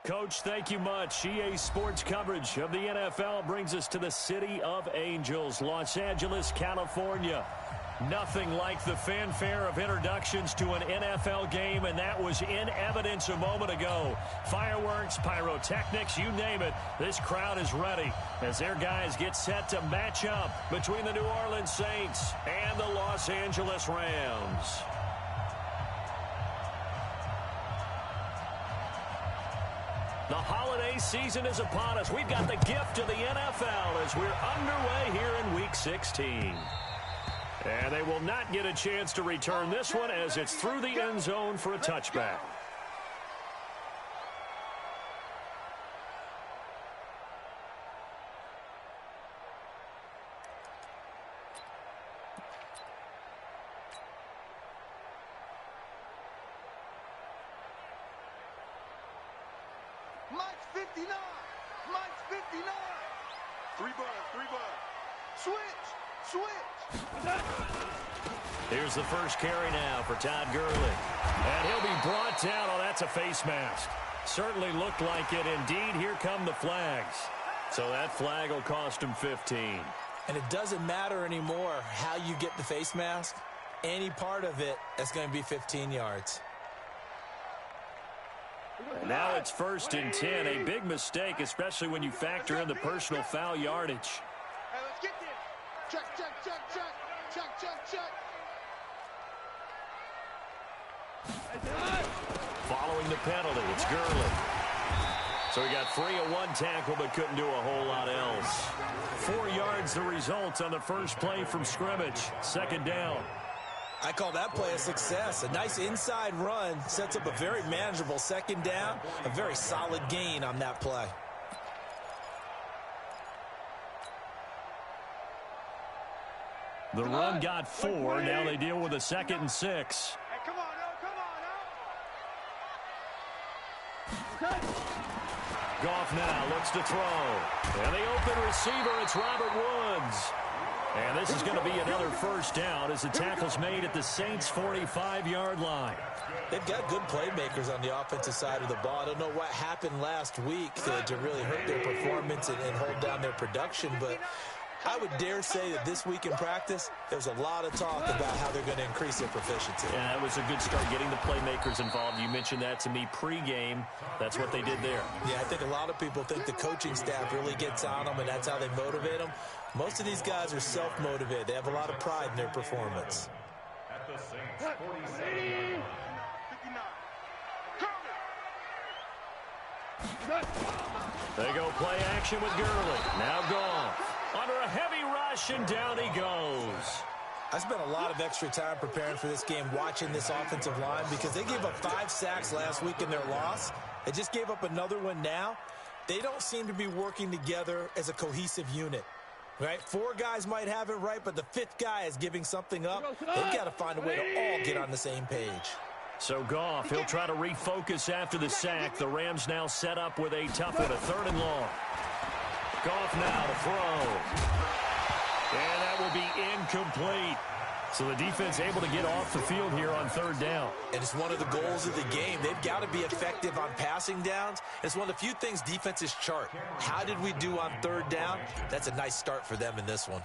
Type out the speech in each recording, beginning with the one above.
Coach, thank you much. EA Sports coverage of the NFL brings us to the City of Angels, Los Angeles, California. Nothing like the fanfare of introductions to an NFL game, and that was in evidence a moment ago. Fireworks, pyrotechnics, you name it. This crowd is ready as their guys get set to match up between the New Orleans Saints and the Los Angeles Rams. The holiday season is upon us. We've got the gift of the NFL as we're underway here in Week 16. And they will not get a chance to return this one as it's through the end zone for a touchback. Mike's 59. Mike's 59. Three bud. Switch. Here's the first carry now for Todd Gurley. And he'll be brought down. Oh, that's a face mask. Certainly looked like it. Indeed, here come the flags. So that flag will cost him 15. And it doesn't matter anymore how you get the face mask. Any part of it, that's going to be 15 yards. Now it's 1st and 10. A big mistake, especially when you factor in the personal foul yardage. Hey, let's get this. Check. Following the penalty, it's Gurley. So he got free of one tackle but couldn't do a whole lot else. 4 yards the result on the first play from scrimmage. 2nd down. I call that play a success. A nice inside run sets up a very manageable 2nd down. A very solid gain on that play. The run got 4. Now they deal with a 2nd and 6. Hey, come on now. Goff now looks to throw. And the open receiver, it's Robert Woods. And this is going to be another 1st down as the tackle's made at the Saints' 45-yard line. They've got good playmakers on the offensive side of the ball. I don't know what happened last week to really hurt their performance and hold down their production, but I would dare say that this week in practice, there's a lot of talk about how they're going to increase their proficiency. Yeah, that was a good start getting the playmakers involved. You mentioned that to me pregame. That's what they did there. Yeah, I think a lot of people think the coaching staff really gets on them, and that's how they motivate them. Most of these guys are self-motivated. They have a lot of pride in their performance. At the Saints, 47. 59. They go play action with Gurley. Now Goff. Under a heavy rush, and down he goes. I spent a lot of extra time preparing for this game, watching this offensive line, because they gave up 5 sacks last week in their loss. They just gave up another one now. They don't seem to be working together as a cohesive unit. Right? 4 guys might have it right, but the 5th guy is giving something up. They've got to find a way to all get on the same page. So Goff, he'll try to refocus after the sack. The Rams now set up with a tough one, a 3rd and long. Goff now to throw. And that will be incomplete. So the defense able to get off the field here on 3rd down. And it's one of the goals of the game. They've got to be effective on passing downs. It's one of the few things defenses chart. How did we do on 3rd down? That's a nice start for them in this one.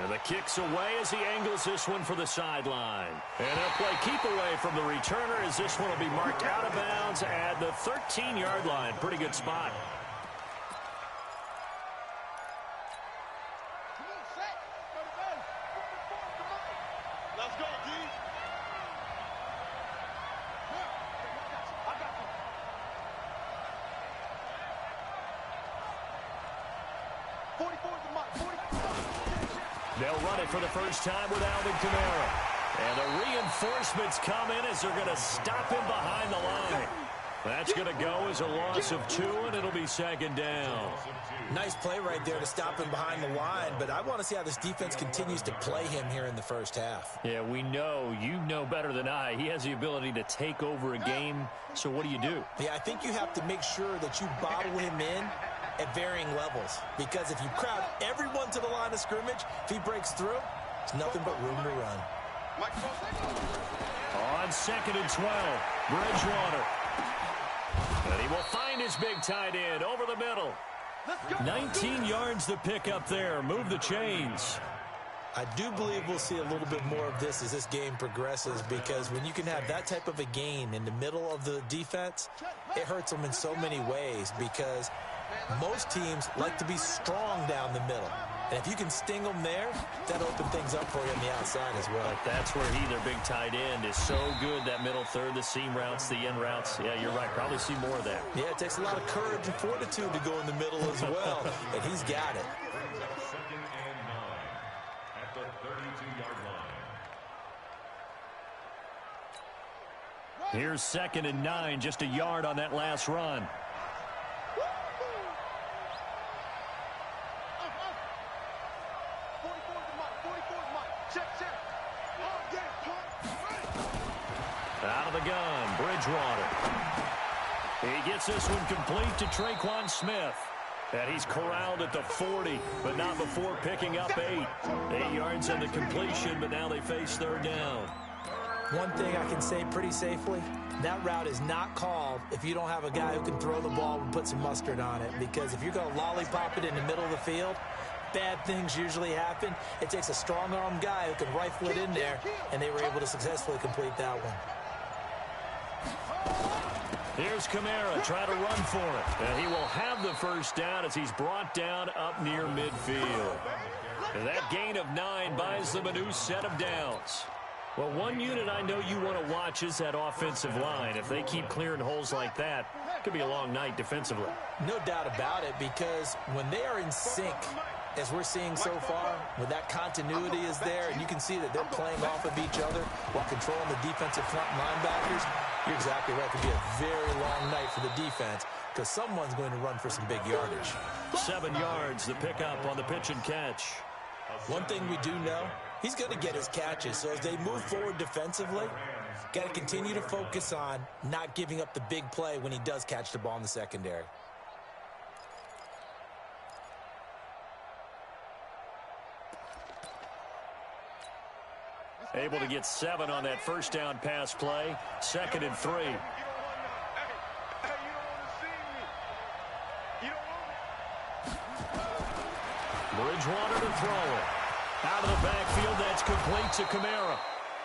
And the kick's away as he angles this one for the sideline. And they'll play keep away from the returner as this one will be marked out of bounds at the 13-yard line. Pretty good spot. Let's go, D. They'll run it for the first time with Alvin Kamara. And the reinforcements come in as they're going to stop him behind the line. That's going to go as a loss of 2, and it'll be 2nd down. Nice play right there to stop him behind the line, but I want to see how this defense continues to play him here in the first half. Yeah, we know, you know better than I, he has the ability to take over a game, so what do? Yeah, I think you have to make sure that you bottle him in at varying levels, because if you crowd everyone to the line of scrimmage, if he breaks through, there's nothing but room to run. On 2nd and 12, Bridgewater. And he will find his big tight end over the middle. 19 yards to pick up there. Move the chains. I do believe we'll see a little bit more of this as this game progresses, because when you can have that type of a gain in the middle of the defense, it hurts them in so many ways, because most teams like to be strong down the middle. And if you can sting them there, that'll open things up for you on the outside as well. But that's where he, their big tight end, is so good, that middle third, the seam routes, the in routes. Yeah, you're right. Probably see more of that. Yeah, it takes a lot of courage and fortitude to go in the middle as well, and he's got it. Here's 2nd and 9, just a yard on that last run. Out of the gun, Bridgewater. He gets this one complete to Traquan Smith. And he's corralled at the 40, but not before picking up 8. 8 yards on the completion, but now they face 3rd down. One thing I can say pretty safely, that route is not called if you don't have a guy who can throw the ball and put some mustard on it. Because if you're going to lollipop it in the middle of the field, bad things usually happen. It takes a strong-arm guy who can rifle it in there, and they were able to successfully complete that one. Here's Kamara trying to run for it. And he will have the 1st down as he's brought down up near midfield. And that gain of 9 buys them a new set of downs. Well, one unit I know you want to watch is that offensive line. If they keep clearing holes like that, it could be a long night defensively. No doubt about it, because when they are in sync, as we're seeing so far, when that continuity is there, and you can see that they're playing off of each other while controlling the defensive front linebackers, you're exactly right. It could be a very long night for the defense, because someone's going to run for some big yardage. 7 yards, the pickup on the pitch and catch. One thing we do know, he's going to get his catches. So as they move forward defensively, got to continue to focus on not giving up the big play when he does catch the ball in the secondary. Able to get 7 on that 1st down pass play. 2nd and 3. Bridgewater to throw it. Out of the backfield, that's complete to Kamara.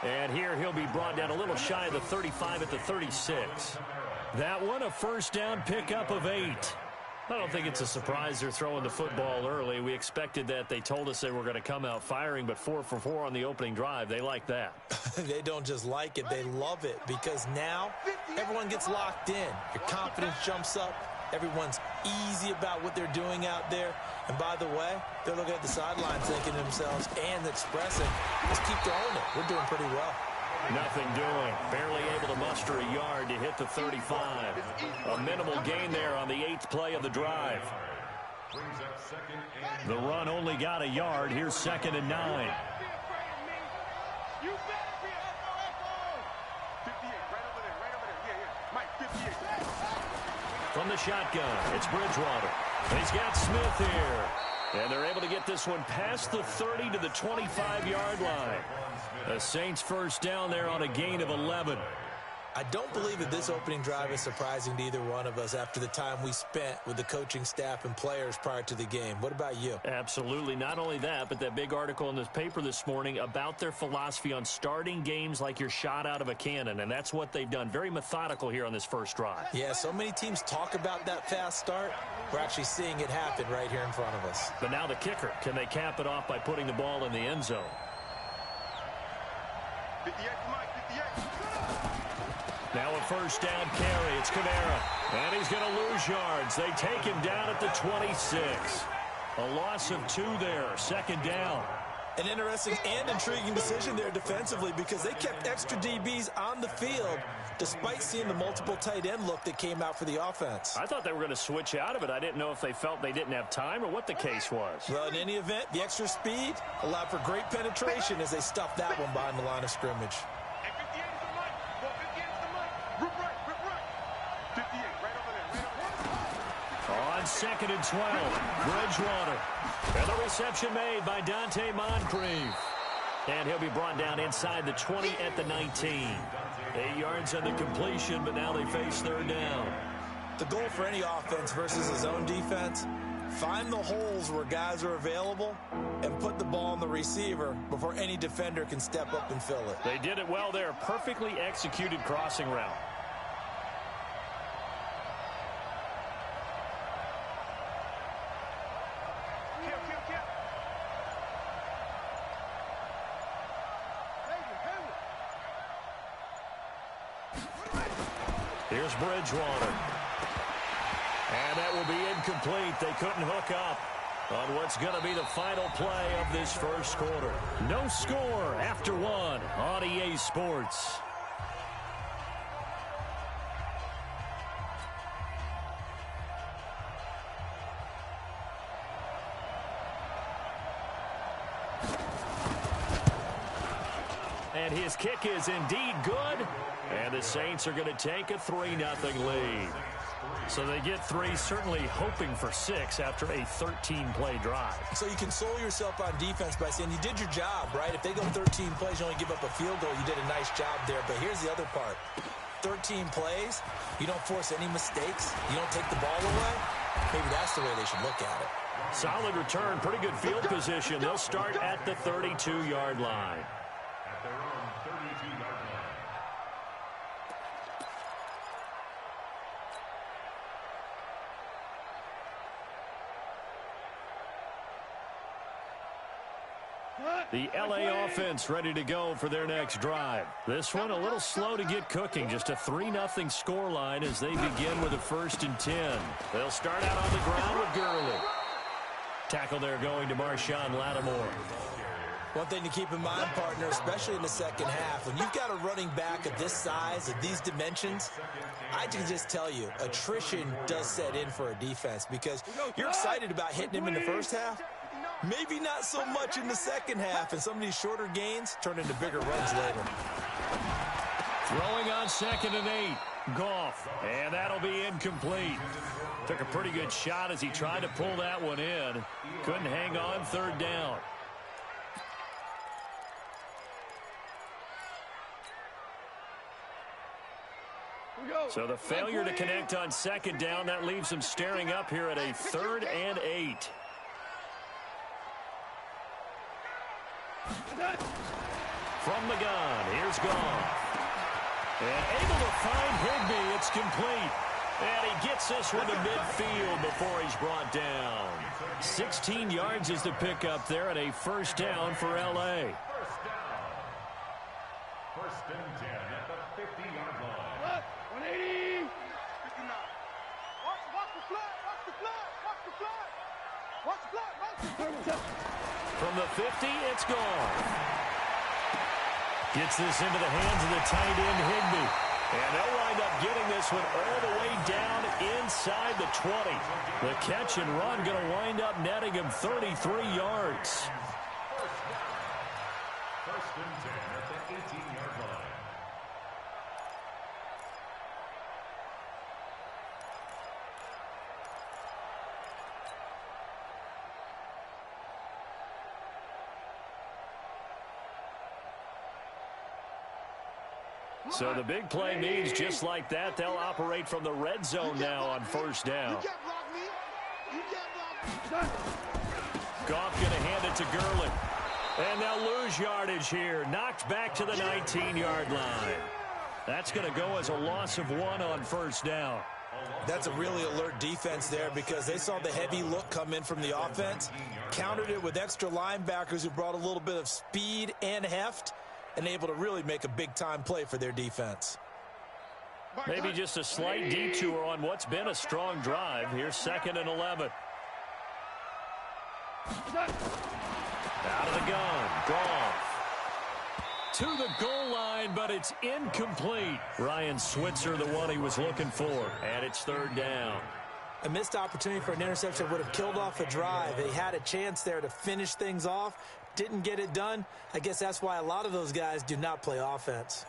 And here he'll be brought down a little shy of the 35 at the 36. That one, a 1st down pickup of 8. I don't think it's a surprise they're throwing the football early. We expected that. They told us they were going to come out firing, but 4 for 4 on the opening drive. They like that. They don't just like it, they love it, because now everyone gets locked in. Your confidence jumps up. Everyone's easy about what they're doing out there. And by the way, they're looking at the sideline thinking to themselves and expressing, let's keep throwing it. We're doing pretty well. Nothing doing. Barely able to muster a yard to hit the 35. A minimal gain there on the 8th play of the drive. The run only got a yard. Here's 2nd and 9. From the shotgun, it's Bridgewater. He's got Smith here. And they're able to get this one past the 30 to the 25-yard line. The Saints 1st down there on a gain of 11. I don't believe that this opening drive is surprising to either one of us after the time we spent with the coaching staff and players prior to the game. What about you? Absolutely. Not only that, but that big article in this paper this morning about their philosophy on starting games like you're shot out of a cannon, and that's what they've done. Very methodical here on this 1st drive. Yeah, so many teams talk about that fast start. We're actually seeing it happen right here in front of us. But now the kicker. Can they cap it off by putting the ball in the end zone? 58 to Mike, 58. Now a 1st down carry. It's Kamara. And he's going to lose yards. They take him down at the 26. A loss of 2 there. 2nd down. An interesting and intriguing decision there defensively, because they kept extra DBs on the field despite seeing the multiple tight end look that came out for the offense. I thought they were going to switch out of it. I didn't know if they felt they didn't have time or what the case was. Well, in any event, the extra speed allowed for great penetration as they stuffed that one behind the line of scrimmage. On 2nd and 12, Bridgewater. And the reception made by Dante Moncrief. And he'll be brought down inside the 20 at the 19. 8 yards on the completion, but now they face third down. The goal for any offense versus his own defense, find the holes where guys are available and put the ball on the receiver before any defender can step up and fill it. They did it well there. Perfectly executed crossing route. Here's Bridgewater. And that will be incomplete. They couldn't hook up on what's going to be the final play of this first quarter. No score after one on EA Sports. And his kick is indeed good. And the Saints are going to take a 3-0 lead. So they get 3, certainly hoping for 6 after a 13-play drive. So you console yourself on defense by saying you did your job, right? If they go 13 plays, you only give up a field goal, you did a nice job there. But here's the other part. 13 plays, you don't force any mistakes, you don't take the ball away. Maybe that's the way they should look at it. Solid return, pretty good field position. They'll start at the 32-yard line. The LA offense ready to go for their next drive. This one a little slow to get cooking. Just a 3-0 scoreline as they begin with a 1st and 10. They'll start out on the ground with Gurley. Tackle there going to Marshawn Lattimore. One thing to keep in mind, partner, especially in the second half, when you've got a running back of this size, of these dimensions, I can just tell you, attrition does set in for a defense because you're excited about hitting him in the first half. Maybe not so much in the second half, and some of these shorter gains turn into bigger runs later. Throwing on 2nd and 8. Goff, and that'll be incomplete. Took a pretty good shot as he tried to pull that one in. Couldn't hang on 3rd down. So the failure to connect on 2nd down, that leaves them staring up here at a 3rd and 8. From the gun, here's Goff. And able to find Higbee, it's complete. And he gets this one to midfield before he's brought down. 16 yards is the pickup there and a 1st down for L.A. 1st and 10 at the 50-yard line. 180. 59. Watch the flag, watch the flag, watch the flag. Watch the flag, watch the flag. From the 50, it's gone. Gets this into the hands of the tight end, Higbee. And they'll wind up getting this one all the way down inside the 20. The catch and run going to wind up netting him 33 yards. 1st and 10 at the 18-yard line. So the big play means just like that, they'll operate from the red zone now on 1st down. Goff going to hand it to Gurley. And they'll lose yardage here. Knocked back to the 19-yard line. That's going to go as a loss of 1 on 1st down. That's a really alert defense there because they saw the heavy look come in from the offense, countered it with extra linebackers who brought a little bit of speed and heft, and able to really make a big-time play for their defense. Maybe just a slight detour on what's been a strong drive. Here's 2nd and 11. Out of the gun, Goff. To the goal line, but it's incomplete. Ryan Switzer, the one he was looking for, and it's 3rd down. A missed opportunity for an interception would have killed off a drive. They had a chance there to finish things off. Didn't get it done. I guess that's why a lot of those guys do not play offense.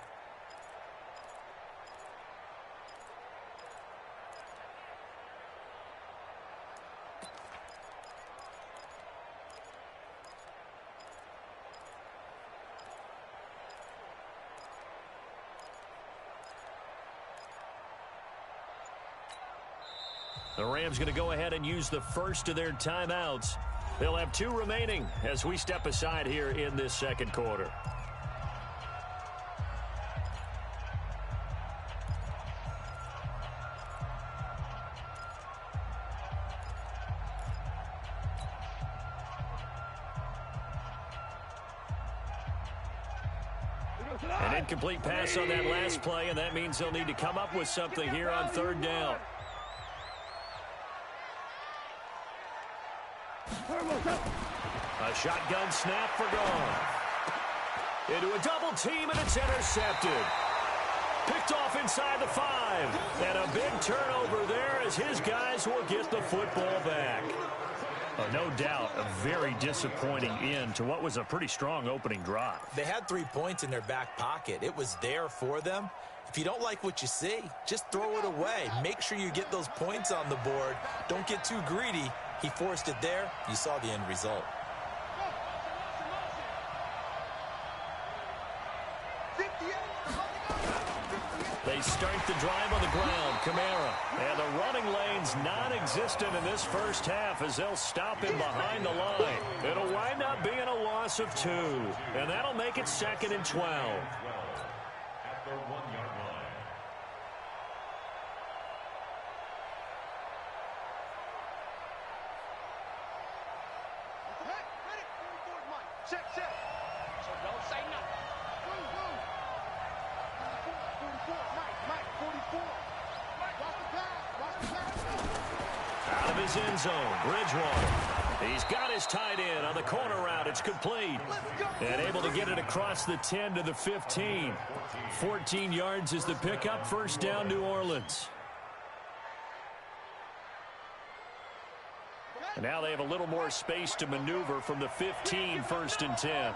The Rams going to go ahead and use the first of their timeouts. They'll have 2 remaining as we step aside here in this second quarter. An incomplete pass on that last play, and that means they'll need to come up with something here on 3rd down. A shotgun snap for Goff. Into a double team, and it's intercepted. Picked off inside the 5. And a big turnover there as his guys will get the football back. No doubt a very disappointing end to what was a pretty strong opening drive. They had 3 points in their back pocket. It was there for them. If you don't like what you see, just throw it away. Make sure you get those points on the board. Don't get too greedy. He forced it there. You saw the end result. They start the drive on the ground. Kamara. And the running lane's non-existent in this first half as they'll stop him behind the line. It'll wind up being a loss of 2. And that'll make it 2nd and 12. At the 1-yard line. Check. So don't say nothing. Mike, 44. Watch the pass. Out of his end zone, Bridgewater. He's got his tight end on the corner route. It's complete. And able to get it across the 10 to the 15. 14 yards is the pickup. 1st down, New Orleans. And now they have a little more space to maneuver from the 15, 1st and 10.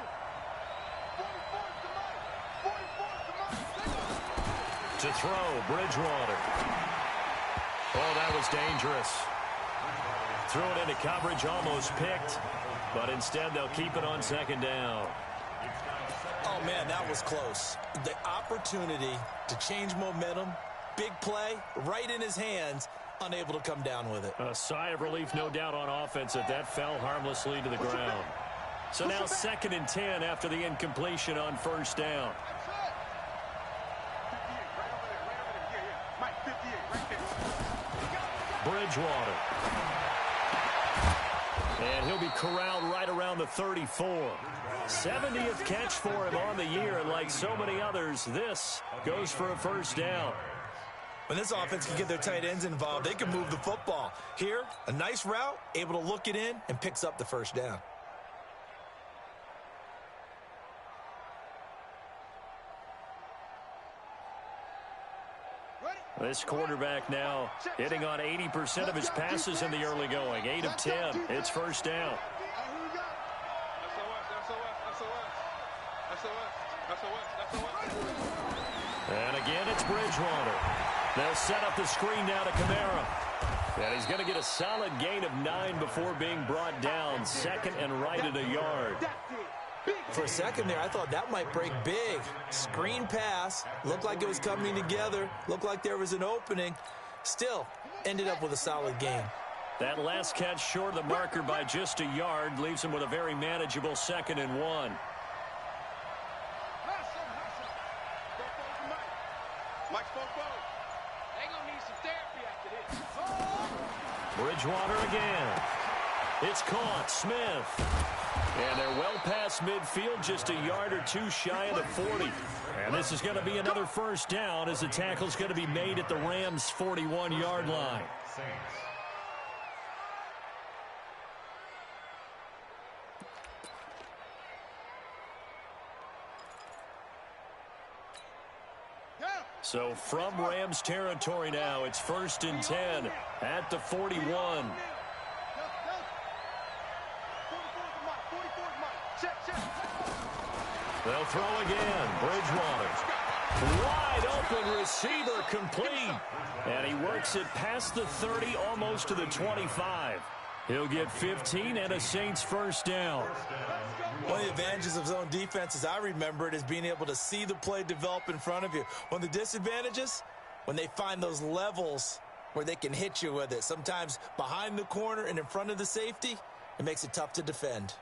To throw, Bridgewater. Oh, that was dangerous. Threw it into coverage, almost picked. But instead, they'll keep it on 2nd down. Oh, man, that was close. The opportunity to change momentum, big play, right in his hands, unable to come down with it. A sigh of relief, no doubt, on offense that fell harmlessly to the ground. So now 2nd and 10 after the incompletion on 1st down. Bridgewater. And he'll be corralled right around the 34. 70th catch for him on the year, and like so many others, this goes for a 1st down. When this offense can get their tight ends involved, they can move the football. Here, a nice route, able to look it in, and picks up the 1st down. This quarterback now hitting on 80% of his passes in the early going. 8 of 10. It's 1st down. And again, it's Bridgewater. They'll set up the screen down to Kamara. And he's going to get a solid gain of 9 before being brought down. 2nd and right at a yard. For a second there, I thought that might break big. Screen pass. Looked like it was coming together. Looked like there was an opening. Still, ended up with a solid gain. That last catch short of the marker by just a yard leaves him with a very manageable 2nd and 1. Bridgewater again. It's caught. Smith. And they're well past midfield, just a yard or 2 shy of the 40. And this is going to be another 1st down as the tackle's going to be made at the Rams' 41-yard line. So from Rams territory now, it's 1st and 10 at the 41. They'll throw again. Bridgewater. Wide open receiver, complete. And he works it past the 30, almost to the 25. He'll get 15 and a Saints 1st down. One of the advantages of zone defense, as I remember it, is being able to see the play develop in front of you. One of the disadvantages, when they find those levels where they can hit you with it. Sometimes behind the corner and in front of the safety, it makes it tough to defend.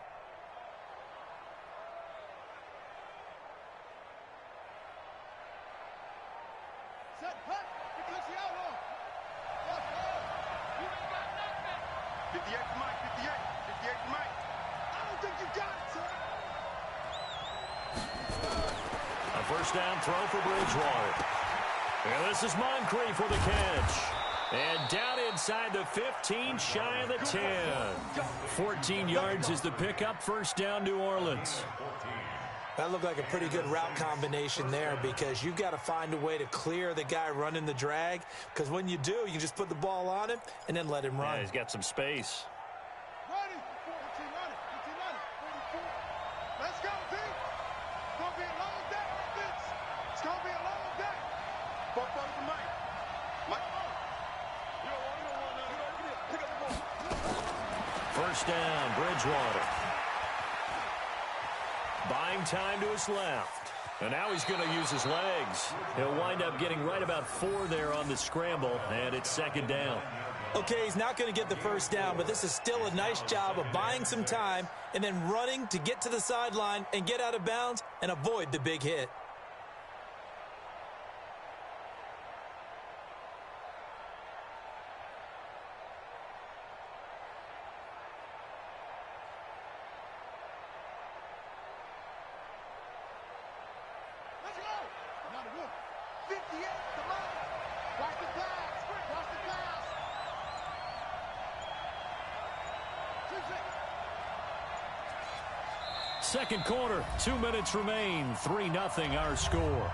Set, hut, because the outlaw. Let's go. You ain't got nothing. 58 to Mike, 58 to Mike. I don't think you got it, son. A first down throw for Bridgewater. And this is Moncrief with a catch. And down inside the 15, shy of the 10. 14 yards is the pickup. First down, New Orleans. That looked like a pretty good route combination there because you've got to find a way to clear the guy running the drag, because when you do, you just put the ball on him and then let him run. Yeah, he's got some space. Ready? 15 Let's go, team. It's going to be a long day, offense. It's going to be a long day. Both on for Mike. Mike. First down, Bridgewater. Buying time to his left. And now he's going to use his legs. He'll wind up getting right about 4 there on the scramble, and it's second down. Okay, he's not going to get the first down, but this is still a nice job of buying some time and then running to get to the sideline and get out of bounds and avoid the big hit. Let's go. Another good. 58 to Mike. Watch the pass. Watch the pass. 2-6. Second quarter, 2 minutes remain. 3-0 our score.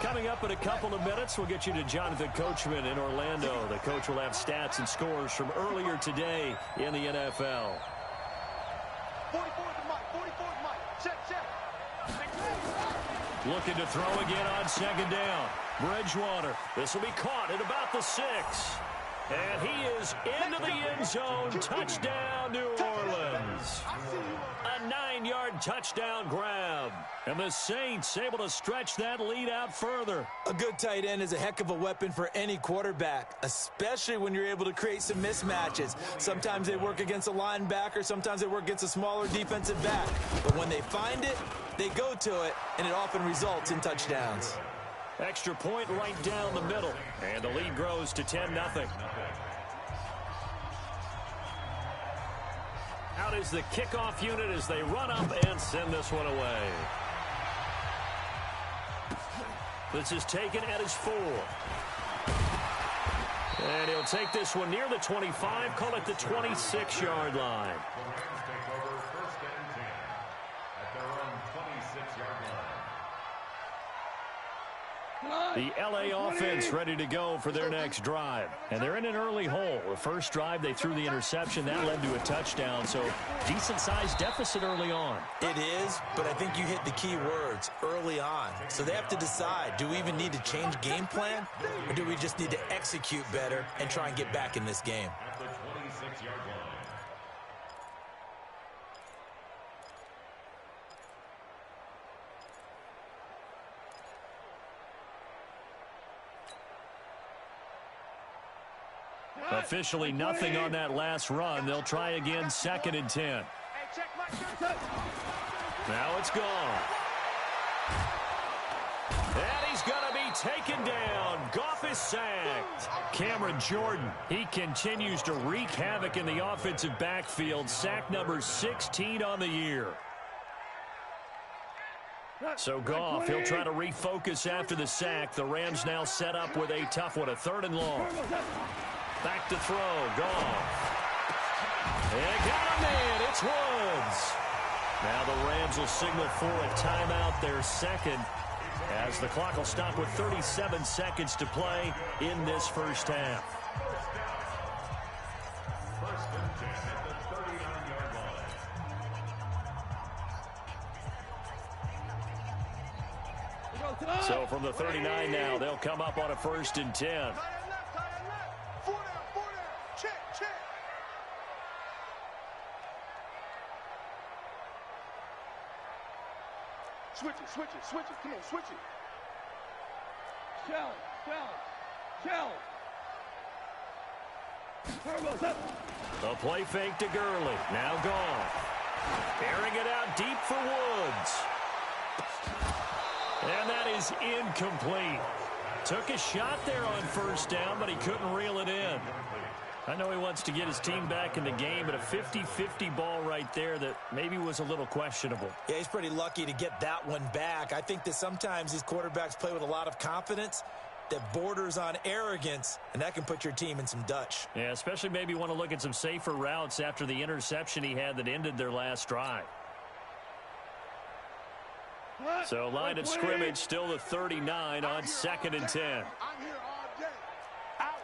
Coming up in a couple of minutes, we'll get you to Jonathan Coachman in Orlando. The coach will have stats and scores from earlier today in the NFL. 44 to Mike. 44 to Mike. Check. Looking to throw again on second down. Bridgewater. This will be caught at about the 6. And he is into the end zone. Touchdown, New Orleans. A 9-yard touchdown grab. And the Saints able to stretch that lead out further. A good tight end is a heck of a weapon for any quarterback, especially when you're able to create some mismatches. Sometimes they work against a linebacker. Sometimes they work against a smaller defensive back. But when they find it, they go to it, and it often results in touchdowns. Extra point right down the middle. And the lead grows to 10-0. Out is the kickoff unit as they run up and send this one away. This is taken at his 4. And he'll take this one near the 25, call it the 26-yard line. The L.A. offense ready to go for their next drive. And they're in an early hole. The first drive, they threw the interception. That led to a touchdown, so decent-sized deficit early on. It is, but I think you hit the key words, early on. So they have to decide, do we even need to change game plan, or do we just need to execute better and try and get back in this game? At the 26-yard line. Officially nothing on that last run. They'll try again, 2nd and 10. Now it's gone. And he's going to be taken down. Goff is sacked. Cameron Jordan, he continues to wreak havoc in the offensive backfield. Sack number 16 on the year. So Goff, he'll try to refocus after the sack. The Rams now set up with a tough one, a 3rd and long. Back to throw, Goff. And got him in, it's Woods. Now the Rams will signal for a timeout, their second, as the clock will stop with 37 seconds to play in this first half. First and So from the 39 now, they'll come up on a 1st and 10. Tight end left. 4 down. Check. Switch it. Come on, switch it. Shell. Turbo's up. The play fake to Gurley. Now gone. Airing it out deep for Woods. And that is incomplete. Took a shot there on 1st down, but he couldn't reel it in. I know he wants to get his team back in the game, but a 50-50 ball right there that maybe was a little questionable. Yeah, he's pretty lucky to get that one back. I think that sometimes these quarterbacks play with a lot of confidence that borders on arrogance, and that can put your team in some Dutch. Yeah, especially maybe want to look at some safer routes after the interception he had that ended their last drive. So line of scrimmage still the 39 on 2nd and 10. I'm here all day. Out.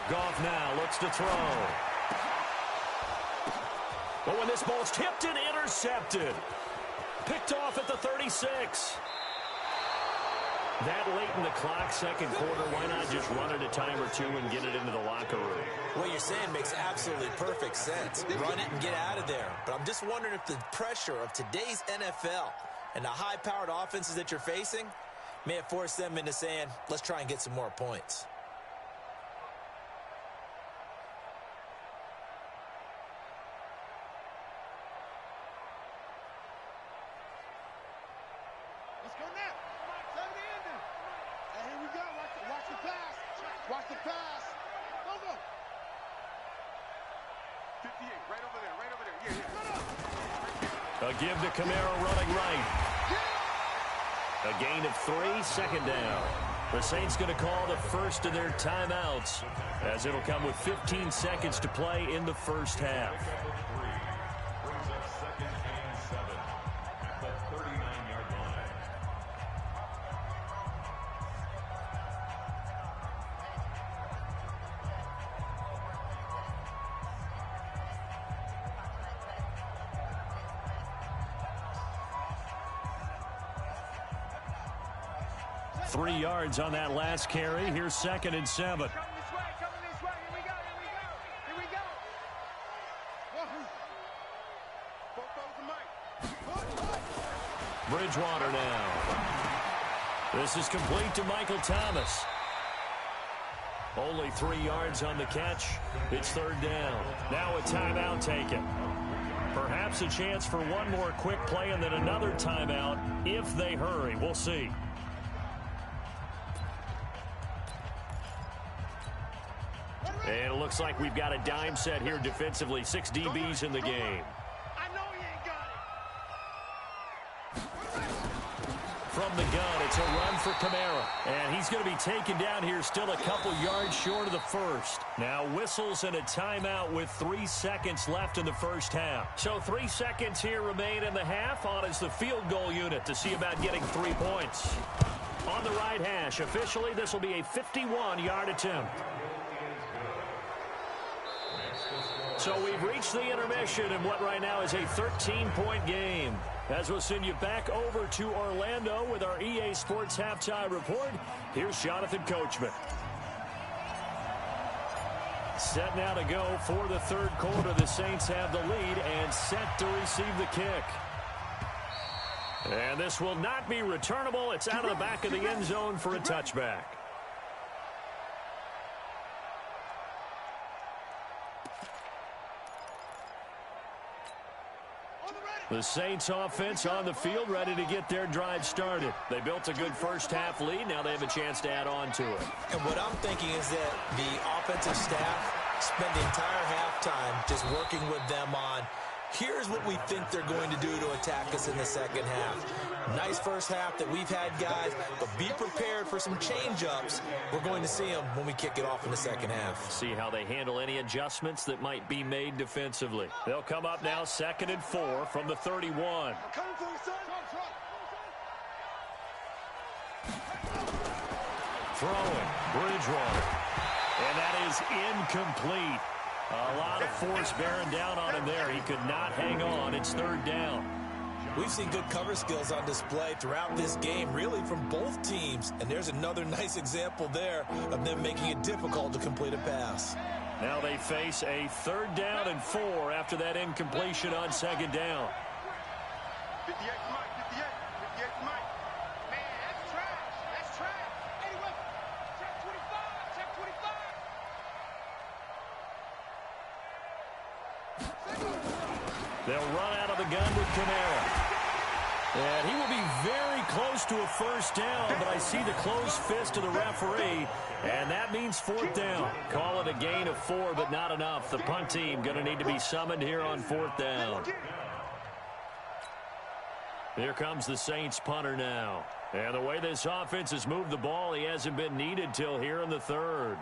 Goff now looks to throw. But when this ball's tipped and intercepted. Picked off at the 36. That late in the clock, 2nd quarter, why not just run it a time or two and get it into the locker room? What you're saying makes absolutely perfect sense. Run it and get out of there. But I'm just wondering if the pressure of today's NFL and the high-powered offenses that you're facing may have forced them into saying, let's try and get some more points. Let's go now. Come on, the ending. And here we go. Watch the pass. Watch the pass. Go. 58, right over there. Yeah. A give to Kamara running right. A gain of 3, 2nd down. The Saints going to call the first of their timeouts as it'll come with 15 seconds to play in the 1st half. Brings up 2nd and 7 at the 39-yard line. Three yards on that last carry. Here's 2nd and 7. Coming this way. Here we go. Both those to Mike. Bridgewater now. This is complete to Michael Thomas. Only 3 yards on the catch. It's 3rd down. Now a timeout taken. Perhaps a chance for one more quick play and then another timeout if they hurry. We'll see. And it looks like we've got a dime set here defensively. 6 DBs in the game. I know he ain't got it. From the gun, it's a run for Kamara. And he's going to be taken down here still a couple yards short of the 1st. Now whistles and a timeout with 3 seconds left in the 1st half. So 3 seconds here remain in the half. On is the field goal unit to see about getting 3 points. On the right hash, officially this will be a 51-yard attempt. So we've reached the intermission in what right now is a 13-point game. As we'll send you back over to Orlando with our EA Sports Halftime Report, here's Jonathan Coachman. Set now to go for the 3rd quarter. The Saints have the lead and set to receive the kick. And this will not be returnable. It's out of the back of the end zone for a touchback. The Saints offense on the field, ready to get their drive started. They built a good 1st half lead. Now they have a chance to add on to it. And what I'm thinking is that the offensive staff spend the entire halftime just working with them on, here's what we think they're going to do to attack us in the 2nd half. Nice 1st half that we've had, guys, but be prepared for some change-ups. We're going to see them when we kick it off in the 2nd half. See how they handle any adjustments that might be made defensively. They'll come up now 2nd and 4 from the 31. Coming for you, son. throwing. Bridgewater. And that is incomplete. A lot of force bearing down on him there. He could not hang on. It's third down. We've seen good cover skills on display throughout this game, really from both teams. And there's another nice example there of them making it difficult to complete a pass. Now they face a 3rd down and 4 after that incompletion on 2nd down. 58 Mike, 58 Mike. Man, that's trash. That's trash. Anyway, check 25, check 25. They'll run out of the gun with Kamara. And he will be very close to a 1st down, but I see the closed fist of the referee, and that means 4th down. Call it a gain of 4, but not enough. The punt team going to need to be summoned here on 4th down. Here comes the Saints punter now. And the way this offense has moved the ball, he hasn't been needed till here in the 3rd.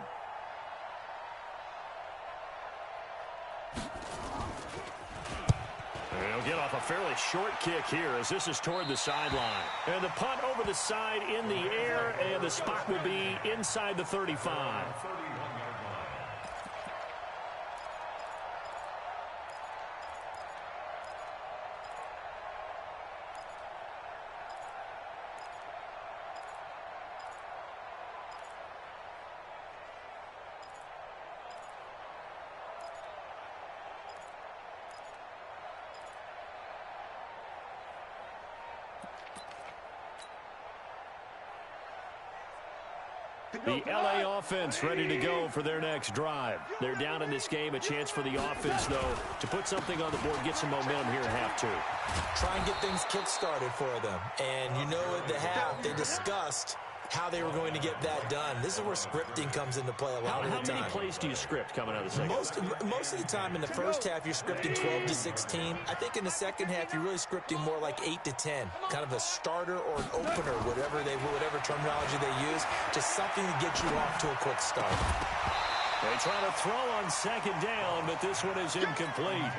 He'll get off a fairly short kick here as this is toward the sideline. And the punt over the side in the air, and the spot will be inside the 35. The LA offense ready to go for their next drive. They're down in this game. A chance for the offense, though, to put something on the board, get some momentum here in half 2. Try and get things kick-started for them. And you know at the half, they discussed how they were going to get that done. This is where scripting comes into play a lot of the time. How many plays do you script coming out of the second? Most of the time in the first half, you're scripting 12 to 16. I think in the second half, you're really scripting more like 8 to 10. Kind of a starter or an opener, whatever terminology they use. Just something to get you off to a quick start. They try to throw on 2nd down, but this one is incomplete.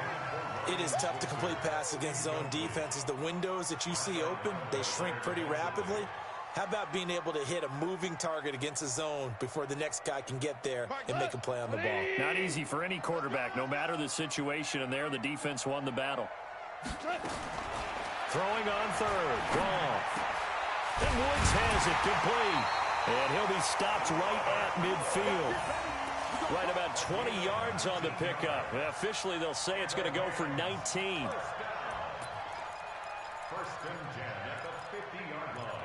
It is tough to complete passes against zone defenses. The windows that you see open, they shrink pretty rapidly. How about being able to hit a moving target against a zone before the next guy can get there and make a play on the ball? Not easy for any quarterback, no matter the situation, and there the defense won the battle. Throwing on 3rd. Goff. And Woods has it complete. And he'll be stopped right at midfield. Right about 20 yards on the pickup. Officially, they'll say it's going to go for 19. 1st and 10 at the 50-yard line.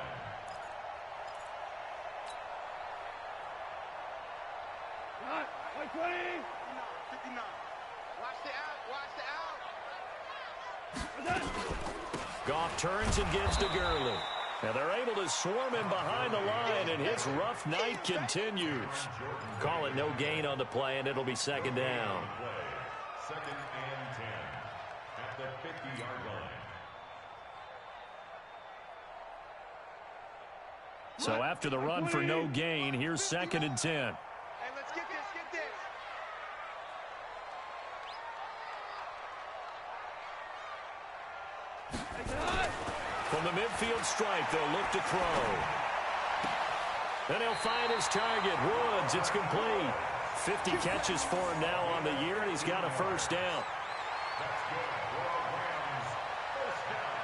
Right, 20. 59. Watch the out. Goff turns and gives to Gurley. Now they're able to swarm him behind the line, and his rough night continues. Call it no gain on the play, and it'll be 2nd down. 2nd and 10 at the 50-yard line. So after the run for no gain, here's 2nd and 10. Hey, let's get this. From the midfield stripe, they'll look to throw. Then he'll find his target, Woods. It's complete. 50 catches for him now on the year, and he's got a 1st down. That's good for Rams. 1st down.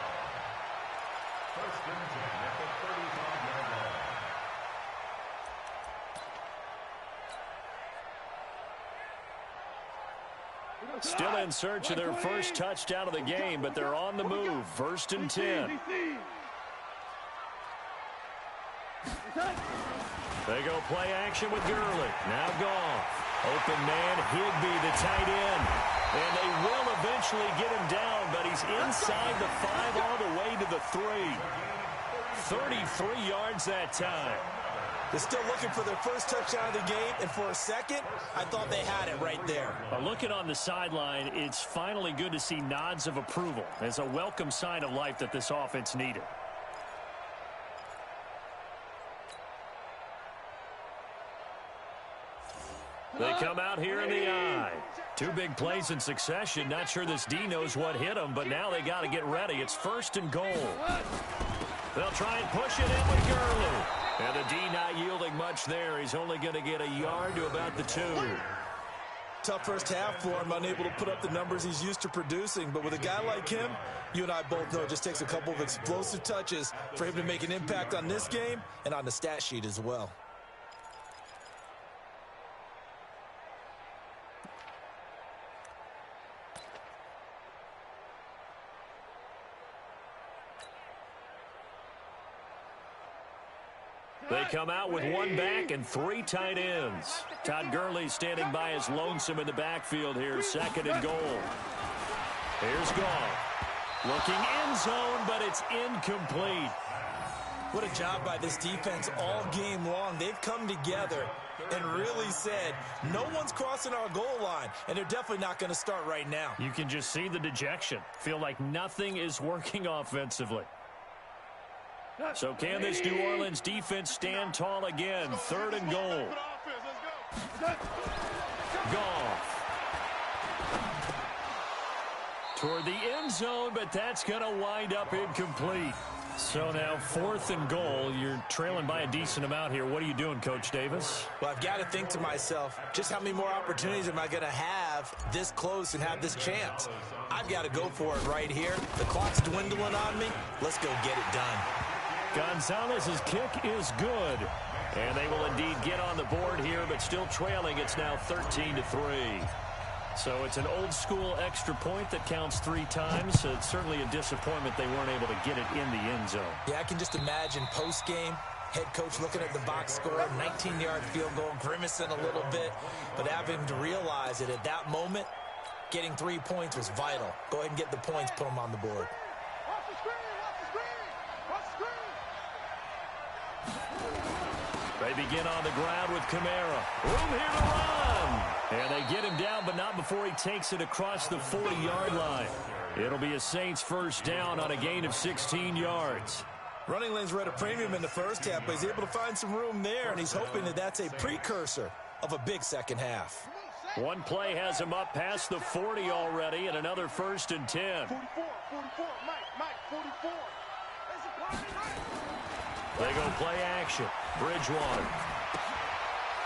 1st and 10 at the 35-yard line. Still in search of their first touchdown of the game, but they're on the move. 1st and 10. They go play action with Gurley. Now Goff. Open man, Higbee, the tight end. And they will eventually get him down, but he's inside the 5 all the way to the 3. 33 yards that time. They're still looking for their first touchdown of the game, and for a second, I thought they had it right there. Looking on the sideline, it's finally good to see nods of approval. It's a welcome sign of life that this offense needed. They come out here in the eye. 2 big plays in succession. Not sure this D knows what hit him, but now they got to get ready. It's 1st and goal. They'll try and push it in with Gurley. And the D not yielding much there. He's only going to get a yard to about the 2. Tough first half for him, unable to put up the numbers he's used to producing. But with a guy like him, you and I both know it just takes a couple of explosive touches for him to make an impact on this game and on the stat sheet as well. They come out with 1 back and 3 tight ends. Todd Gurley standing by as lonesome in the backfield here, 2nd and goal. Here's Goff. Looking end zone, but it's incomplete. What a job by this defense all game long. They've come together and really said, no one's crossing our goal line, and they're definitely not going to start right now. You can just see the dejection. Feel like nothing is working offensively. So can this New Orleans defense stand tall again? 3rd and goal. Goff. Toward the end zone, but that's going to wind up incomplete. So now 4th and goal. You're trailing by a decent amount here. What are you doing, Coach Davis? Well, I've got to think to myself, just how many more opportunities am I going to have this close and have this chance? I've got to go for it right here. The clock's dwindling on me. Let's go get it done. Gonzalez's kick is good. And they will indeed get on the board here, but still trailing. It's now 13-3. So it's an old-school extra point that counts 3 times. So it's certainly a disappointment they weren't able to get it in the end zone. Yeah, I can just imagine post-game, head coach looking at the box score, 19-yard field goal, grimacing a little bit, but having to realize that at that moment, getting 3 points was vital. Go ahead and get the points, put them on the board. They begin on the ground with Kamara. Room here to run. And they get him down, but not before he takes it across the 40-yard line. It'll be a Saints first down on a gain of 16 yards. Running lanes were at a premium in the first half, but he's able to find some room there, and he's hoping that that's a precursor of a big second half. One play has him up past the 40 already, and another 1st and 10. 44, Mike, 44. They go play action. Bridgewater.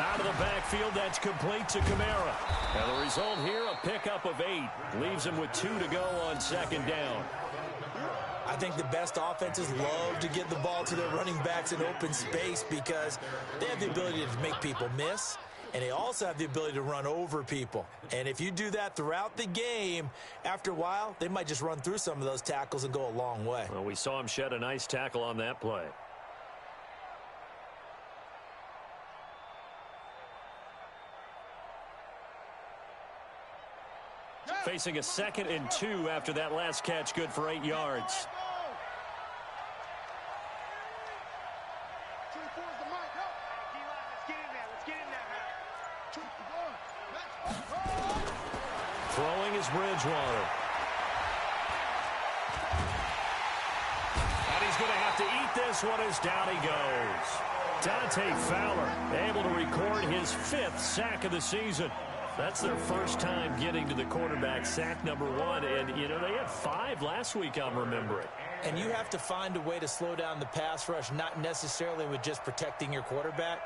Out of the backfield, that's complete to Kamara. And the result here, a pickup of 8. Leaves him with 2 to go on 2nd down. I think the best offenses love to get the ball to their running backs in open space because they have the ability to make people miss, and they also have the ability to run over people. And if you do that throughout the game, after a while, they might just run through some of those tackles and go a long way. Well, we saw him shed a nice tackle on that play. Facing a 2nd and 2 after that last catch, good for 8 yards. Throwing is Bridgewater. And he's going to have to eat this one as down he goes. Dante Fowler able to record his 5th sack of the season. That's their first time getting to the quarterback, sack number 1. And, you know, they had 5 last week, I'm remembering. And you have to find a way to slow down the pass rush, not necessarily with just protecting your quarterback,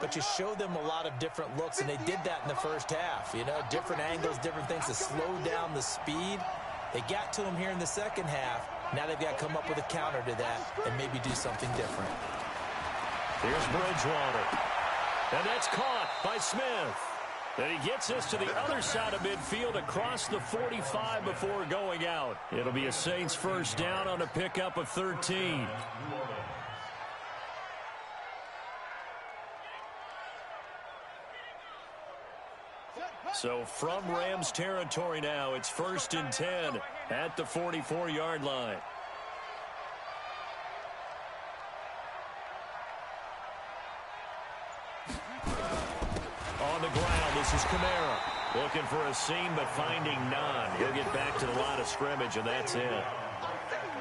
but you show them a lot of different looks, and they did that in the first half. You know, different angles, different things to slow down the speed. They got to him here in the second half. Now they've got to come up with a counter to that and maybe do something different. Here's Bridgewater. And that's caught by Smith. Then he gets us to the other side of midfield across the 45 before going out. It'll be a Saints first down on a pickup of 13. So from Rams territory now, it's 1st and 10 at the 44-yard line. On the ground, this is Kamara. Looking for a seam, but finding none. He'll get back to the line of scrimmage, and that's it.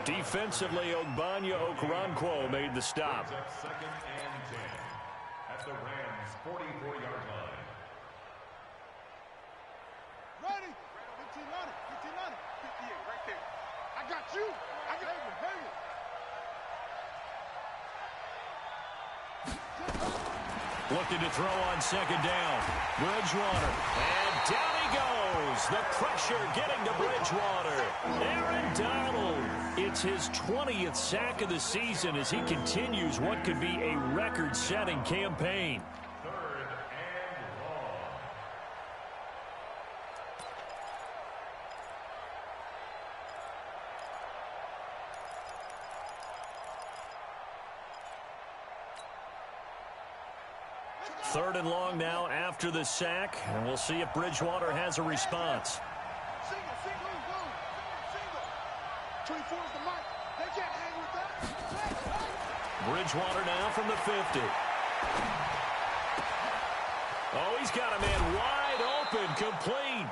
Defensively, Ogbanya Okoronkwo made the stop. 2nd and 10 at the Rams' 44-yard line. Ready? 15 on it. 58 right there. I got you. I got you. Looking to throw on second down. Bridgewater. And down he goes. The pressure getting to Bridgewater. Aaron Donald. It's his 20th sack of the season as he continues what could be a record-setting campaign. Third and long now after the sack, and we'll see if Bridgewater has a response. Bridgewater now from the 50. Oh, he's got a man wide open, complete.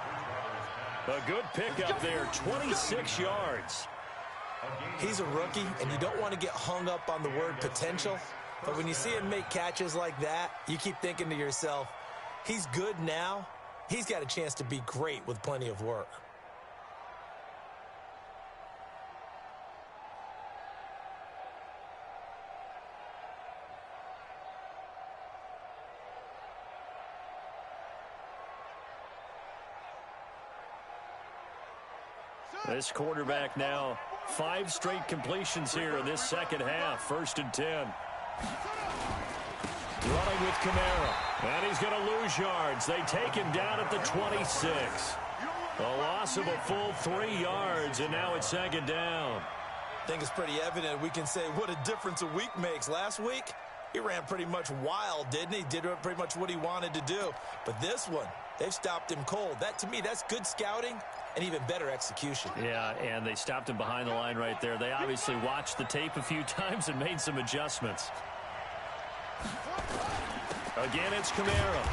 A good pickup there, 26 yards. He's a rookie, and you don't want to get hung up on the word potential. But when you see him make catches like that, you keep thinking to yourself, he's good now. He's got a chance to be great with plenty of work. This quarterback now, 5 straight completions here in this second half. 1st and 10. Running with Kamara. And he's going to lose yards. They take him down at the 26. A loss of a full 3 yards, and now it's second down. I think it's pretty evident we can say what a difference a week makes. Last week, he ran pretty much wild, didn't he? Did pretty much what he wanted to do. But this one, they've stopped him cold. That, to me, that's good scouting and even better execution. Yeah, and they stopped him behind the line right there. They obviously watched the tape a few times and made some adjustments. Again, it's Kamara.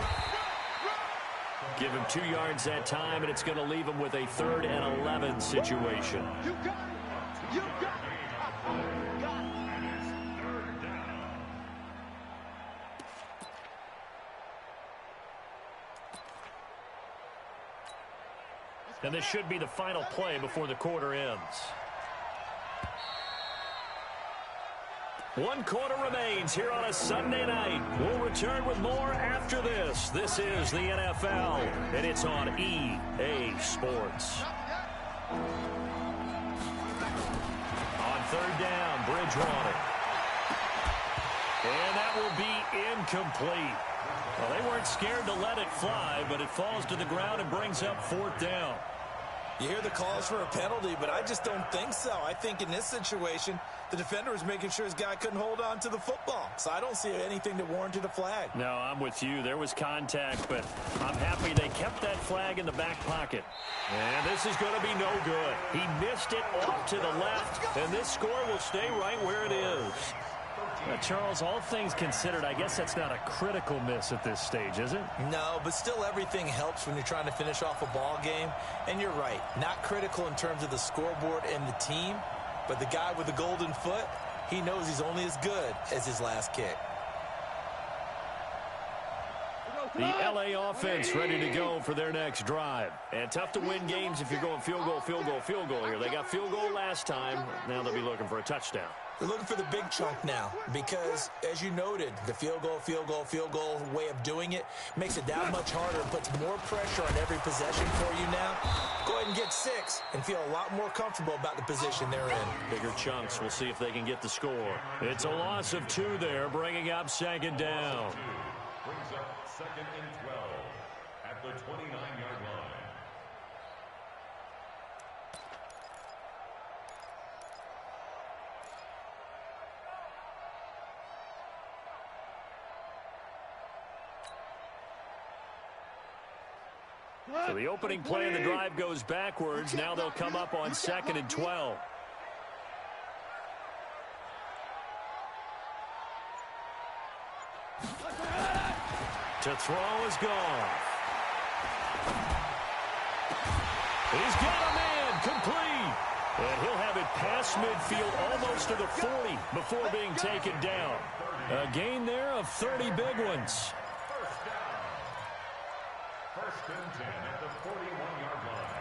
Give him 2 yards that time, and it's going to leave him with a 3rd and 11 situation. You got it. You got it. Got it. And this should be the final play before the quarter ends. 1 quarter remains here on a Sunday night. We'll return with more after this. This is the NFL, and it's on EA Sports. On 3rd down, Bridgewater. And that will be incomplete. Well, they weren't scared to let it fly, but it falls to the ground and brings up 4th down. You hear the calls for a penalty, but I just don't think so. I think in this situation, the defender was making sure his guy couldn't hold on to the football. So I don't see anything that warranted a flag. No, I'm with you. There was contact, but I'm happy they kept that flag in the back pocket. And this is going to be no good. He missed it off to the left, and this score will stay right where it is. Charles, all things considered, I guess that's not a critical miss at this stage, is it? No, but still everything helps when you're trying to finish off a ball game. And you're right, not critical in terms of the scoreboard and the team, but the guy with the golden foot, he knows he's only as good as his last kick. The LA offense ready to go for their next drive. And tough to win games if you're going field goal, field goal, field goal here. They got field goal last time. Now they'll be looking for a touchdown. They're looking for the big chunk now because, as you noted, the field goal way of doing it makes it that much harder and puts more pressure on every possession for you now. Go ahead and get 6 and feel a lot more comfortable about the position they're in. Bigger chunks. We'll see if they can get the score. It's a loss of 2 there, bringing up 2nd down. Brings up 2nd and 12 at the 29-yard line. So the opening play of the drive goes backwards. Now they'll come up on 2nd and 12. To throw is gone. He's got a man complete. And he'll have it past midfield almost to the 40 before being taken down. A gain there of 30 big ones. 1st and 10 at the 41-yard line.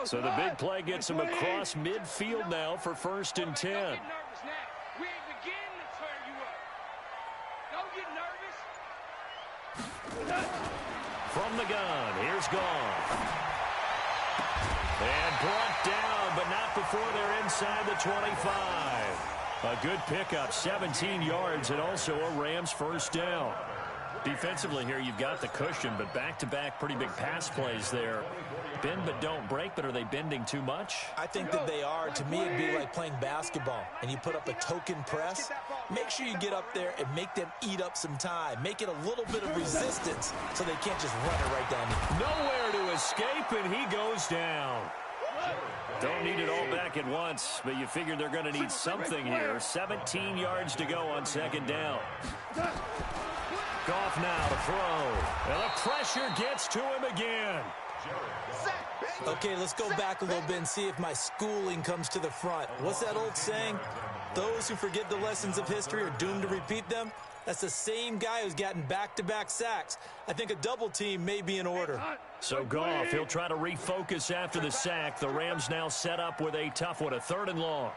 So the big play gets him across midfield now for 1st and 10. Don't get nervous now. We ain't beginning to turn you up. Don't get nervous. From the gun, here's Goff. And brought down, but not before they're inside the 25. A good pickup, 17 yards, and also a Rams first down. Defensively here, you've got the cushion, but back-to-back pretty big pass plays there. Bend but don't break, but are they bending too much? I think that they are. To me, it'd be like playing basketball, and you put up a token press. Make sure you get up there and make them eat up some time. Make it a little bit of resistance so they can't just run it right down the Nowhere to escape, and he goes down. Don't need it all back at once, but you figure they're going to need something here. 17 yards to go on 2nd down. Goff now to throw. And the pressure gets to him again. Okay, let's go back a little bit and see if my schooling comes to the front. What's that old saying? Those who forget the lessons of history are doomed to repeat them. That's the same guy who's gotten back-to-back sacks. I think a double team may be in order. So Goff, he'll try to refocus after the sack. The Rams now set up with a tough one, a 3rd and long.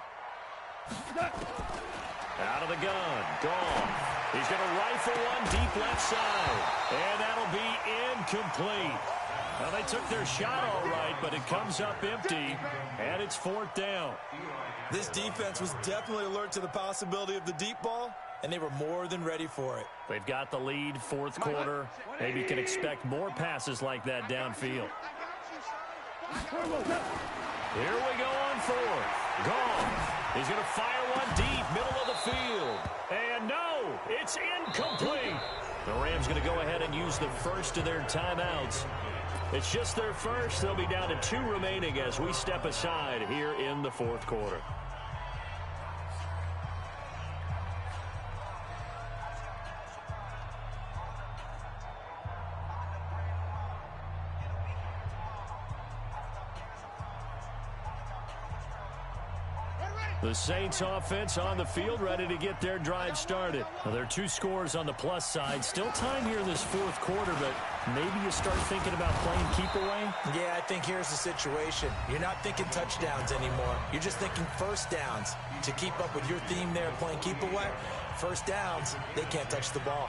Out of the gun, Goff. He's going to rifle one deep left side. And that'll be incomplete. Now, they took their shot all right, but it comes up empty, and it's 4th down. This defense was definitely alert to the possibility of the deep ball, and they were more than ready for it. They've got the lead, 4th quarter. Maybe you can expect more passes like that downfield. Here we go on 4th. Goff. He's going to fire one deep, middle of the field. And no, it's incomplete. The Rams going to go ahead and use the first of their timeouts. It's just their first. They'll be down to 2 remaining as we step aside here in the 4th quarter. The Saints offense on the field, ready to get their drive started. Now, there are 2 scores on the plus side. Still time here in this 4th quarter, but maybe you start thinking about playing keep away? Yeah, I think here's the situation. You're not thinking touchdowns anymore. You're just thinking first downs. To keep up with your theme there, playing keep away, first downs, they can't touch the ball.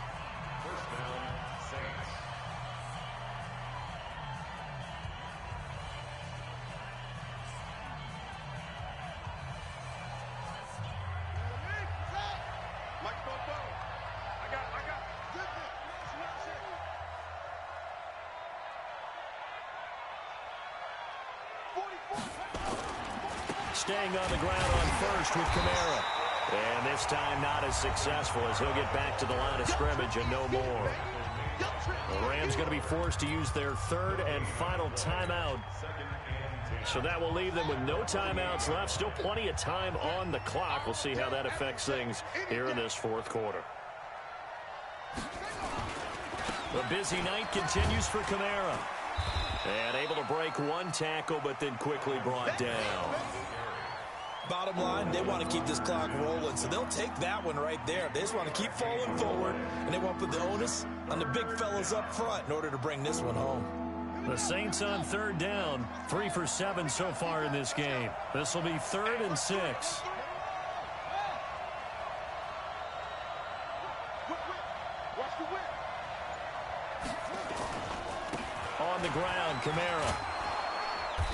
Staying on the ground on first with Kamara. And this time not as successful as he'll get back to the line of scrimmage and no more. The Rams going to be forced to use their 3rd and final timeout. So that will leave them with no timeouts left. Still plenty of time on the clock. We'll see how that affects things here in this 4th quarter. The busy night continues for Kamara. And able to break one tackle, but then quickly brought down. Bottom line, they want to keep this clock rolling, so they'll take that one right there. They just want to keep falling forward, and they want to put the onus on the big fellas up front in order to bring this one home. The Saints on 3rd down, 3 for 7 so far in this game. This will be 3rd and 6. On the ground, Kamara.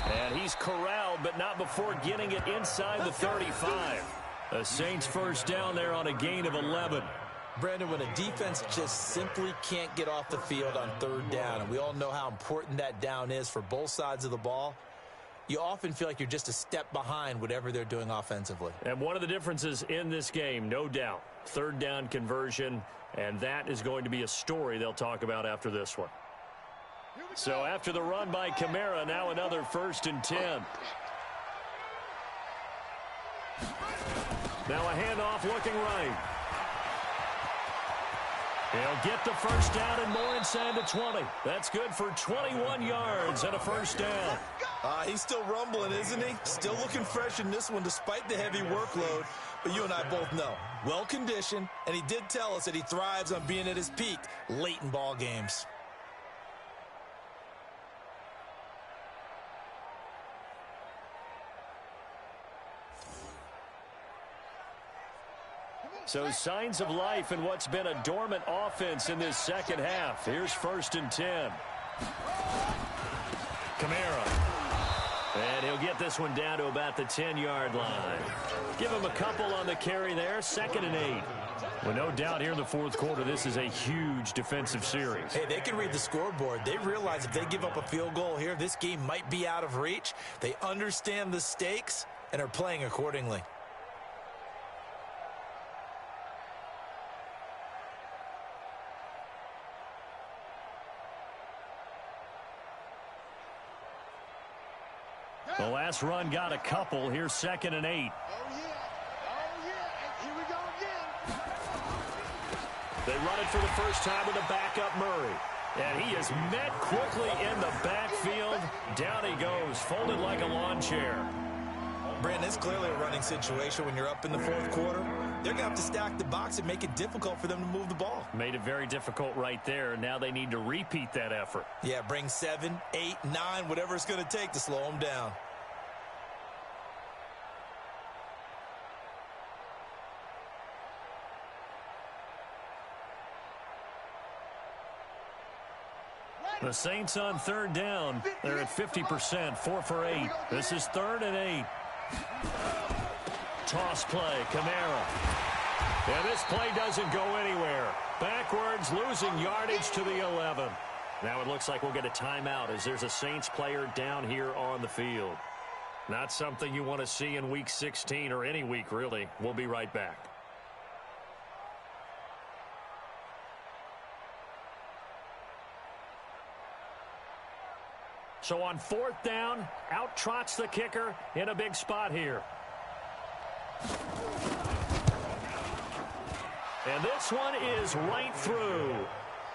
And he's corralled, but not before getting it inside the 35. The Saints first down there on a gain of 11. Brandon, when a defense just simply can't get off the field on 3rd down, and we all know how important that down is for both sides of the ball, you often feel like you're just a step behind whatever they're doing offensively. And one of the differences in this game, no doubt, 3rd down conversion, and that is going to be a story they'll talk about after this one. So after the run by Kamara, now another 1st and 10. Now a handoff looking right. He'll get the first down and more inside the 20. That's good for 21 yards and a first down. He's still rumbling, isn't he? Still looking fresh in this one despite the heavy workload. But you and I both know, well-conditioned, and he did tell us that he thrives on being at his peak late in ball games. So signs of life in what's been a dormant offense in this second half. Here's 1st and 10. Kamara. And he'll get this one down to about the 10-yard line. Give him a couple on the carry there. 2nd and 8. Well, no doubt here in the fourth quarter, this is a huge defensive series. Hey, they can read the scoreboard. They realize if they give up a field goal here, this game might be out of reach. They understand the stakes and are playing accordingly. The last run got a couple. Here's 2nd and 8. Oh, yeah. Oh, yeah. And here we go again. They run it for the first time with a backup Murray. And he is met quickly in the backfield. Down he goes, folded like a lawn chair. Brandon, it's clearly a running situation when you're up in the fourth quarter. They're going to have to stack the box and make it difficult for them to move the ball. Made it very difficult right there. Now they need to repeat that effort. Yeah, bring 7, 8, 9, whatever it's going to take to slow them down. The Saints on 3rd down. They're at 50%, 4 for 8. This is 3rd and 8. Toss play, Kamara. And this play doesn't go anywhere. Backwards, losing yardage to the 11. Now it looks like we'll get a timeout as there's a Saints player down here on the field. Not something you want to see in Week 16 or any week, really. We'll be right back. So on 4th down, out trots the kicker in a big spot here. And this one is right through.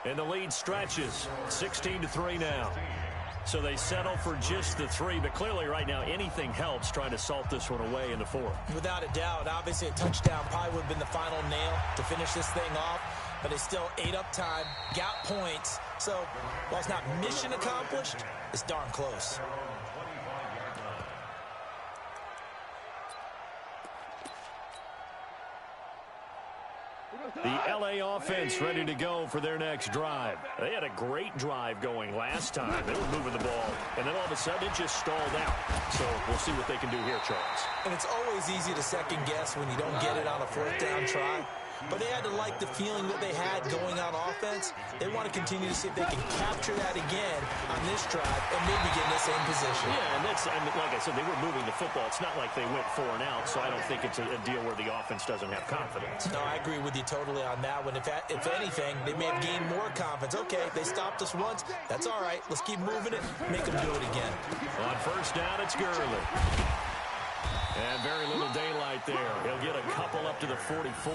And the lead stretches 16-3 now. So they settle for just the 3, but clearly right now anything helps trying to salt this one away in the 4th. Without a doubt, obviously a touchdown probably would have been the final nail to finish this thing off, but they still ate up time, got points. So while it's not mission accomplished, it's darn close. The LA offense ready to go for their next drive. They had a great drive going last time. They were moving the ball, and then all of a sudden it just stalled out. So we'll see what they can do here, Charles. And it's always easy to second guess when you don't get it on a 4th down try. But they had to like the feeling that they had going on offense. They want to continue to see if they can capture that again on this drive and maybe get in the same position. Yeah, and that's, I mean, like I said, they were moving the football. It's not like they went 4 and out, so I don't think it's a deal where the offense doesn't have confidence. No, I agree with you totally on that one. If anything, they may have gained more confidence. Okay, they stopped us once. That's all right. Let's keep moving it. Make them do it again. On 1st down, it's Gurley. And very little daylight there. He'll get a couple up to the 44.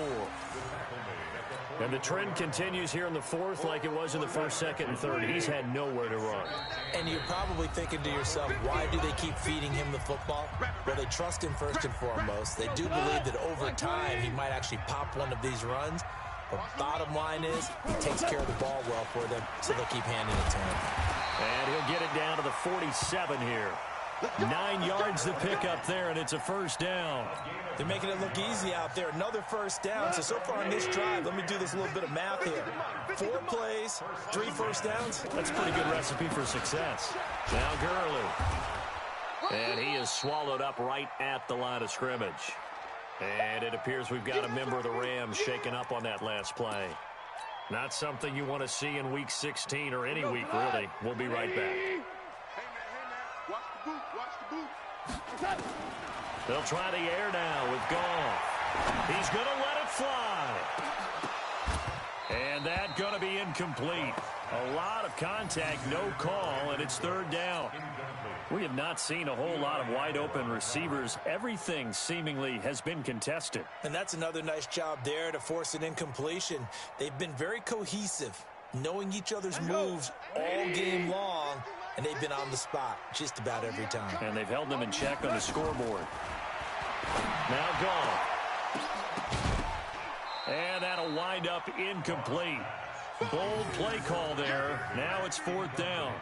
And the trend continues here in the 4th like it was in the 1st, 2nd, and 3rd. He's had nowhere to run. And you're probably thinking to yourself, why do they keep feeding him the football? Well, they trust him first and foremost. They do believe that over time he might actually pop one of these runs. But bottom line is he takes care of the ball well for them, so they'll keep handing it to him. And he'll get it down to the 47 here. 9 yards to pick up there, and it's a 1st down. They're making it look easy out there. Another 1st down. So far in this drive, let me do this little bit of math here. 4 plays, 3 1st downs. That's a pretty good recipe for success. Now Gurley. And he is swallowed up right at the line of scrimmage. And it appears we've got a member of the Rams shaken up on that last play. Not something you want to see in Week 16 or any week, really. We'll be right back. They'll try the air now with Goff. He's going to let it fly. And that going to be incomplete. A lot of contact, no call, and it's 3rd down. We have not seen a whole lot of wide-open receivers. Everything seemingly has been contested. And that's another nice job there to force an incompletion. They've been very cohesive, knowing each other's moves all game long, and they've been on the spot just about every time. And they've held them in check on the scoreboard. Now Goff. And that'll wind up incomplete. Bold play call there. Now it's 4th down.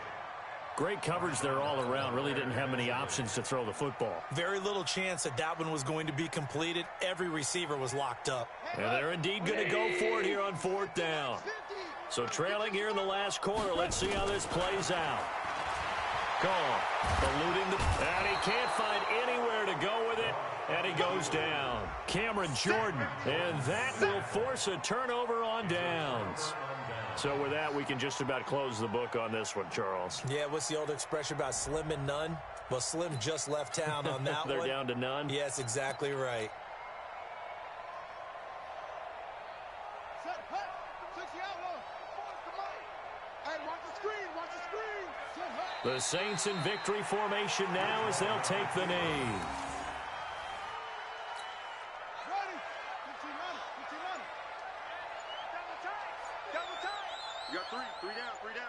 Great coverage there all around. Really didn't have many options to throw the football. Very little chance that one was going to be completed. Every receiver was locked up. And they're indeed going to go for it here on 4th down. So trailing here in the last quarter. Let's see how this plays out. Gone. Eluding and he can't find anywhere to go with it. And he goes down. Cameron Jordan. And that will force a turnover on downs. So with that, we can just about close the book on this one, Charles. Yeah, what's the old expression about slim and none? Well, Slim just left town on that They're one. down to none? Yes, exactly right. The Saints in victory formation now as they'll take the knee. You got three down.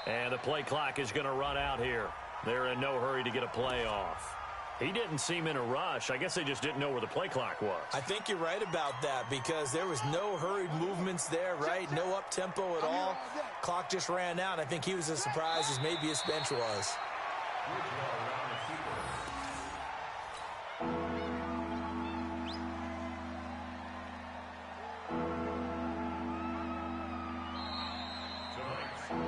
And the play clock is going to run out here. They're in no hurry to get a play off. He didn't seem in a rush. I guess they just didn't know where the play clock was. I think you're right about that because there was no hurried movements there, right? No up-tempo at all. Clock just ran out. I think he was as surprised as maybe his bench was.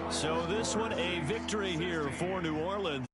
So this one a victory here for New Orleans.